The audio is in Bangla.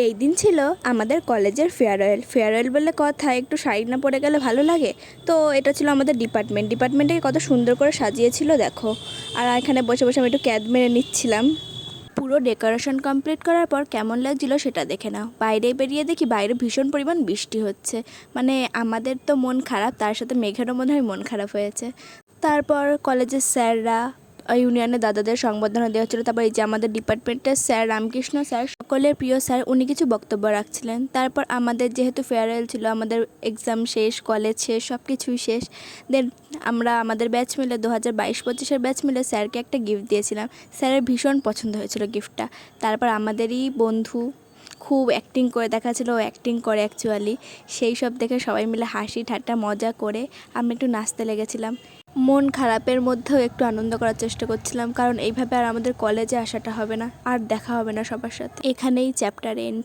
এই দিন ছিল আমাদের কলেজের ফেয়ারওয়েল বলে কথা, একটু শাড়ি না পরে গেলে ভালো লাগে। তো এটা ছিল আমাদের ডিপার্টমেন্টে কত সুন্দর করে সাজিয়েছিল দেখো। আর এখানে বসে বসে আমি একটু ক্যাদ মেরে নিচ্ছিলাম। পুরো ডেকোরেশন কমপ্লিট করার পর কেমন লাগছিল সেটা দেখে নাও। বাইরে বেরিয়ে দেখি বাইরে ভীষণ পরিমাণ বৃষ্টি হচ্ছে। মানে আমাদের তো মন খারাপ, তার সাথে মেঘেরও মনে হয় মন খারাপ হয়েছে। তারপর কলেজের স্যাররা, ইউনিয়নের দাদাদের সংবর্ধনা দেওয়া হচ্ছিলো। তারপর এই যে আমাদের ডিপার্টমেন্টের স্যার রামকৃষ্ণ স্যার, সকলের প্রিয় স্যার, উনি কিছু বক্তব্য রাখছিলেন। তারপর আমাদের যেহেতু ফেয়ারওয়েল ছিল, আমাদের এক্সাম শেষ, কলেজ শেষ, সব কিছুই শেষ। দেন আমরা আমাদের ব্যাচ মিলে 2022-25-এর ব্যাচ মিলে স্যারকে একটা গিফট দিয়েছিলাম। স্যারের ভীষণ পছন্দ হয়েছিল গিফটটা। তারপর আমাদেরই বন্ধু খুব অ্যাক্টিং করে দেখাচ্ছিল, ও অ্যাক্টিং করে অ্যাকচুয়ালি। সেই সব দেখে সবাই মিলে হাসি ঠাট্টা মজা করে আমরা একটু নাচতে লেগেছিলাম। মন খারাপের মধ্যেও একটু আনন্দ করার চেষ্টা করছিলাম, কারণ এইভাবে আর আমাদের কলেজে আসাটা হবে না, আর দেখা হবে না সবার সাথে। এখানেই চ্যাপ্টার এন্ড।